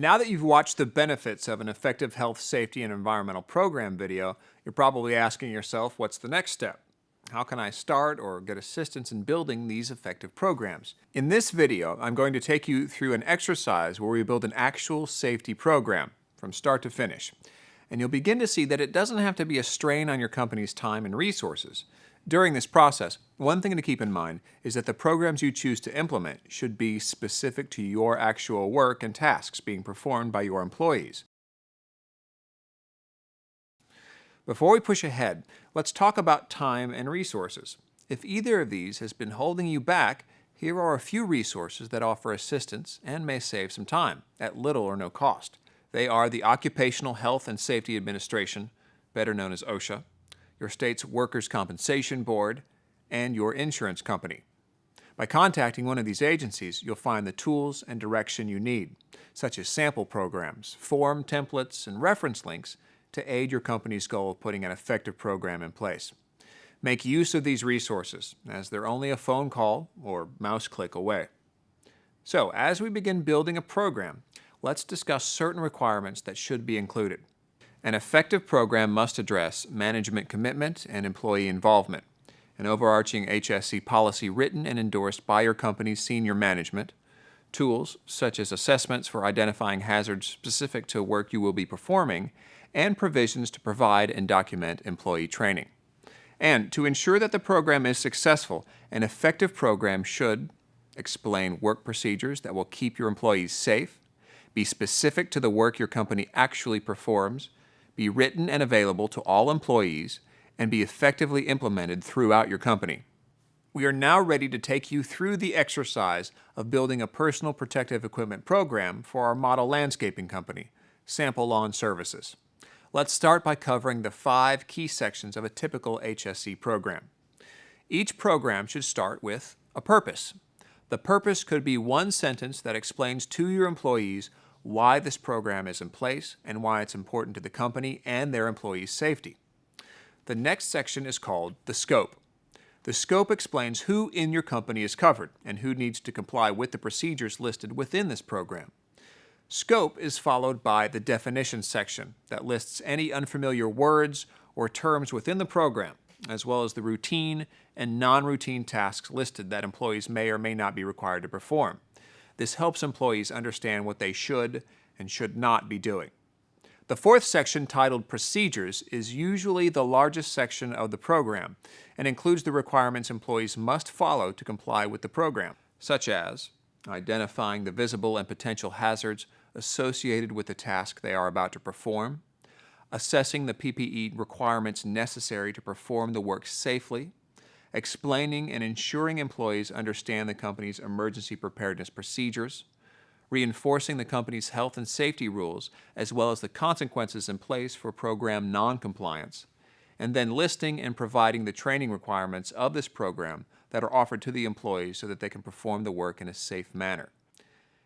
Now that you've watched the benefits of an effective health, safety, and environmental program video, you're probably asking yourself, what's the next step? How can I start or get assistance in building these effective programs? In this video, I'm going to take you through an exercise where we build an actual safety program from start to finish. And you'll begin to see that it doesn't have to be a strain on your company's time and resources. During this process, one thing to keep in mind is that the programs you choose to implement should be specific to your actual work and tasks being performed by your employees. Before we push ahead, let's talk about time and resources. If either of these has been holding you back, here are a few resources that offer assistance and may save some time at little or no cost. They are the Occupational Health and Safety Administration, better known as OSHA, your state's Workers' Compensation Board, and your insurance company. By contacting one of these agencies, you'll find the tools and direction you need, such as sample programs, form templates, and reference links to aid your company's goal of putting an effective program in place. Make use of these resources, as they're only a phone call or mouse click away. So, as we begin building a program, let's discuss certain requirements that should be included. An effective program must address management commitment and employee involvement, an overarching HSE policy written and endorsed by your company's senior management, tools such as assessments for identifying hazards specific to work you will be performing, and provisions to provide and document employee training. And to ensure that the program is successful, an effective program should explain work procedures that will keep your employees safe, be specific to the work your company actually performs, be written and available to all employees, and be effectively implemented throughout your company. We are now ready to take you through the exercise of building a personal protective equipment program for our model landscaping company, Sample Lawn Services. Let's start by covering the 5 key sections of a typical HSE program. Each program should start with a purpose. The purpose could be one sentence that explains to your employees why this program is in place and why it's important to the company and their employees' safety. The next section is called the scope. The scope explains who in your company is covered and who needs to comply with the procedures listed within this program. Scope is followed by the definition section that lists any unfamiliar words or terms within the program, as well as the routine and non-routine tasks listed that employees may or may not be required to perform. This helps employees understand what they should and should not be doing. The 4th section, titled Procedures, is usually the largest section of the program and includes the requirements employees must follow to comply with the program, such as identifying the visible and potential hazards associated with the task they are about to perform, assessing the PPE requirements necessary to perform the work safely, explaining and ensuring employees understand the company's emergency preparedness procedures, reinforcing the company's health and safety rules, as well as the consequences in place for program non-compliance, and then listing and providing the training requirements of this program that are offered to the employees so that they can perform the work in a safe manner.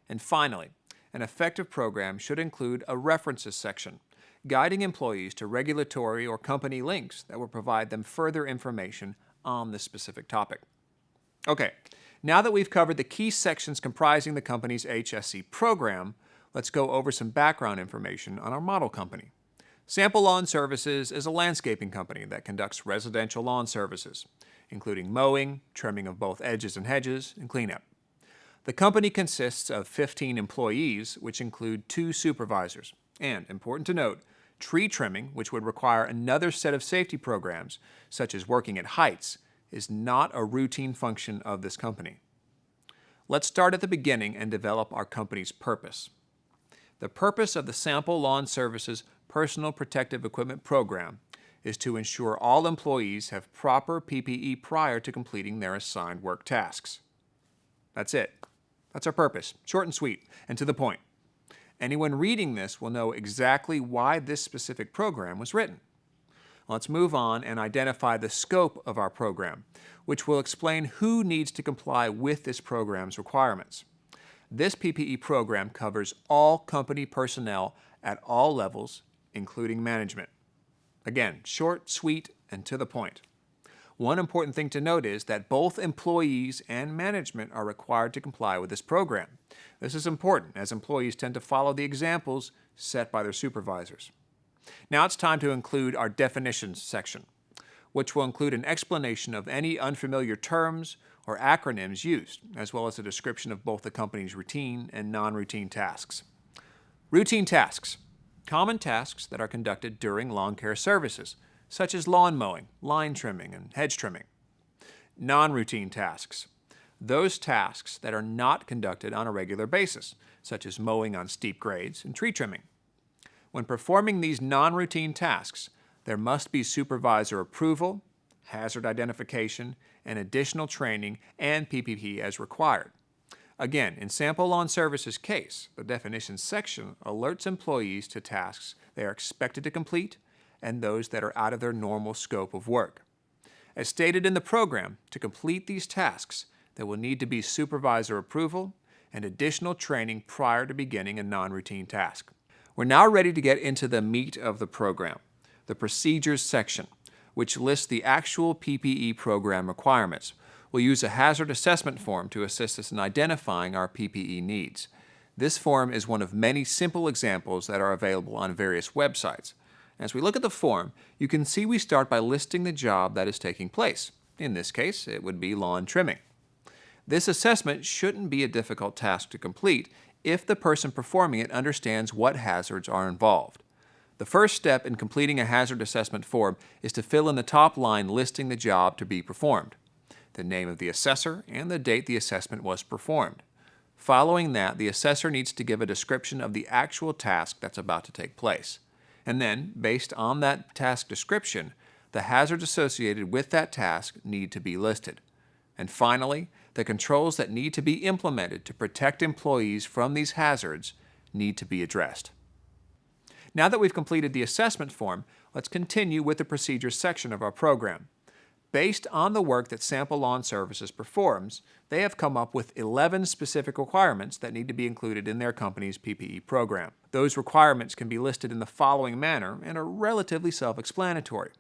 And finally, an effective program should include a references section, guiding employees to regulatory or company links that will provide them further information on this specific topic. Okay, now that we've covered the key sections comprising the company's HSE program, let's go over some background information on our model company. Sample Lawn Services is a landscaping company that conducts residential lawn services, including mowing, trimming of both edges and hedges, and cleanup. The company consists of 15 employees, which include 2 supervisors, and, important to note, tree trimming, which would require another set of safety programs, such as working at heights, is not a routine function of this company. Let's start at the beginning and develop our company's purpose. The purpose of the Sample Lawn Services Personal Protective Equipment Program is to ensure all employees have proper PPE prior to completing their assigned work tasks. That's it. That's our purpose. Short and sweet, and to the point. Anyone reading this will know exactly why this specific program was written. Let's move on and identify the scope of our program, which will explain who needs to comply with this program's requirements. This PPE program covers all company personnel at all levels, including management. Again, short, sweet, and to the point. One important thing to note is that both employees and management are required to comply with this program. This is important as employees tend to follow the examples set by their supervisors. Now it's time to include our definitions section, which will include an explanation of any unfamiliar terms or acronyms used, as well as a description of both the company's routine and non-routine tasks. Routine tasks. Common tasks that are conducted during lawn care services, such as lawn mowing, line trimming, and hedge trimming. Non-routine tasks. Those tasks that are not conducted on a regular basis, such as mowing on steep grades and tree trimming. When performing these non-routine tasks, there must be supervisor approval, hazard identification, and additional training and PPE as required. Again, in Sample Lawn Services case, the definitions section alerts employees to tasks they are expected to complete and those that are out of their normal scope of work. As stated in the program, to complete these tasks, there will need to be supervisor approval and additional training prior to beginning a non-routine task. We're now ready to get into the meat of the program, the procedures section, which lists the actual PPE program requirements. We'll use a hazard assessment form to assist us in identifying our PPE needs. This form is one of many simple examples that are available on various websites. As we look at the form, you can see we start by listing the job that is taking place. In this case, it would be lawn trimming. This assessment shouldn't be a difficult task to complete if the person performing it understands what hazards are involved. The first step in completing a hazard assessment form is to fill in the top line listing the job to be performed, the name of the assessor, and the date the assessment was performed. Following that, the assessor needs to give a description of the actual task that's about to take place. And then, based on that task description, the hazards associated with that task need to be listed. And finally, the controls that need to be implemented to protect employees from these hazards need to be addressed. Now that we've completed the assessment form, let's continue with the procedures section of our program. Based on the work that Sample Lawn Services performs, they have come up with 11 specific requirements that need to be included in their company's PPE program. Those requirements can be listed in the following manner and are relatively self-explanatory.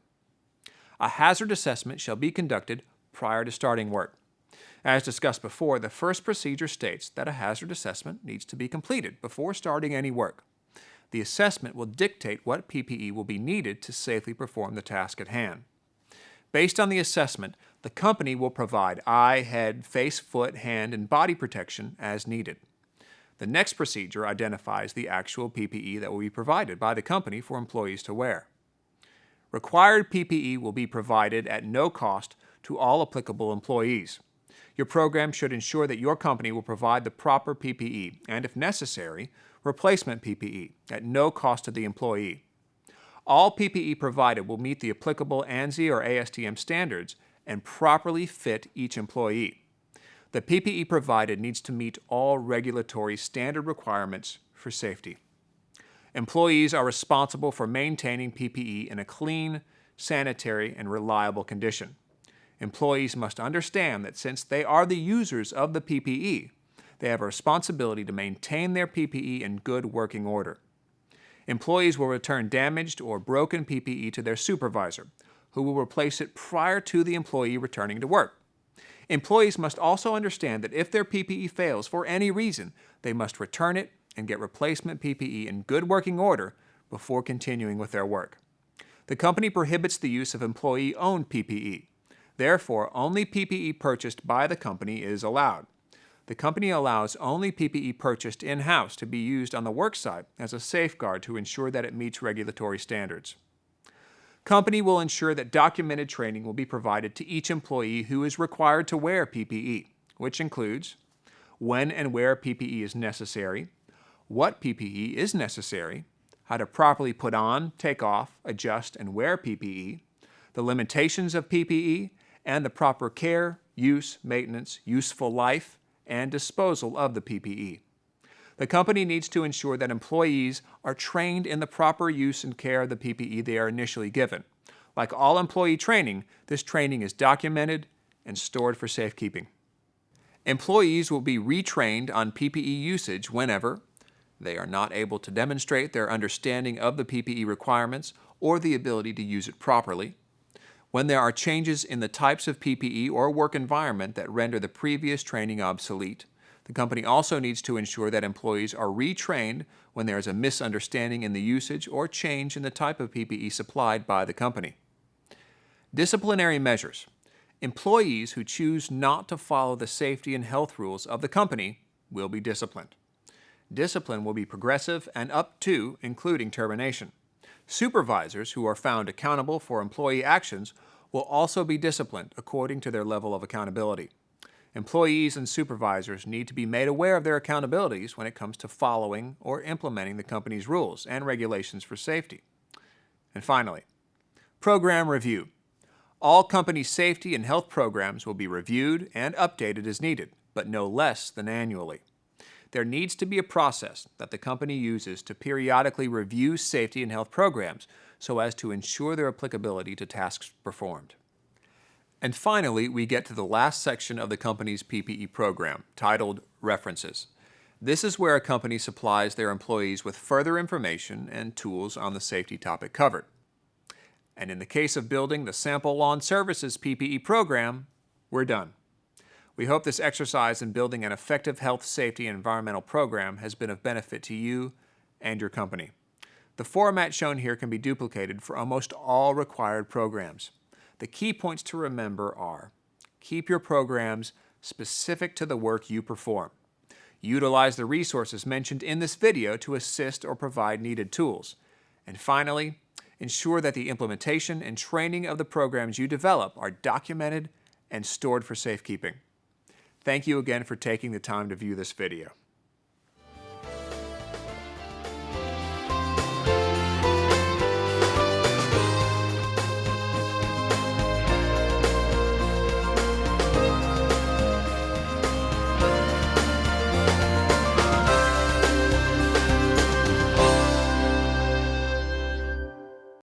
A hazard assessment shall be conducted prior to starting work. As discussed before, the first procedure states that a hazard assessment needs to be completed before starting any work. The assessment will dictate what PPE will be needed to safely perform the task at hand. Based on the assessment, the company will provide eye, head, face, foot, hand, and body protection as needed. The next procedure identifies the actual PPE that will be provided by the company for employees to wear. Required PPE will be provided at no cost to all applicable employees. Your program should ensure that your company will provide the proper PPE and, if necessary, replacement PPE at no cost to the employee. All PPE provided will meet the applicable ANSI or ASTM standards and properly fit each employee. The PPE provided needs to meet all regulatory standard requirements for safety. Employees are responsible for maintaining PPE in a clean, sanitary, and reliable condition. Employees must understand that since they are the users of the PPE, they have a responsibility to maintain their PPE in good working order. Employees will return damaged or broken PPE to their supervisor, who will replace it prior to the employee returning to work. Employees must also understand that if their PPE fails for any reason, they must return it and get replacement PPE in good working order before continuing with their work. The company prohibits the use of employee-owned PPE. Therefore, only PPE purchased by the company is allowed. The company allows only PPE purchased in-house to be used on the work site as a safeguard to ensure that it meets regulatory standards. Company will ensure that documented training will be provided to each employee who is required to wear PPE, which includes when and where PPE is necessary, what PPE is necessary, how to properly put on, take off, adjust, and wear PPE, the limitations of PPE, and the proper care, use, maintenance, useful life, and disposal of the PPE. The company needs to ensure that employees are trained in the proper use and care of the PPE they are initially given. Like all employee training, this training is documented and stored for safekeeping. Employees will be retrained on PPE usage whenever they are not able to demonstrate their understanding of the PPE requirements or the ability to use it properly, When there are changes in the types of PPE or work environment that render the previous training obsolete, the company also needs to ensure that employees are retrained when there is a misunderstanding in the usage or change in the type of PPE supplied by the company. Disciplinary measures. Employees who choose not to follow the safety and health rules of the company will be disciplined. Discipline will be progressive and up to, including termination. Supervisors who are found accountable for employee actions will also be disciplined according to their level of accountability. Employees and supervisors need to be made aware of their accountabilities when it comes to following or implementing the company's rules and regulations for safety. And finally, program review. All company safety and health programs will be reviewed and updated as needed, but no less than annually. There needs to be a process that the company uses to periodically review safety and health programs so as to ensure their applicability to tasks performed. And finally, we get to the last section of the company's PPE program, titled References. This is where a company supplies their employees with further information and tools on the safety topic covered. And in the case of building the Sample Lawn Services PPE program, we're done. We hope this exercise in building an effective health, safety, and environmental program has been of benefit to you and your company. The format shown here can be duplicated for almost all required programs. The key points to remember are: keep your programs specific to the work you perform. Utilize the resources mentioned in this video to assist or provide needed tools. And finally, ensure that the implementation and training of the programs you develop are documented and stored for safekeeping. Thank you again for taking the time to view this video.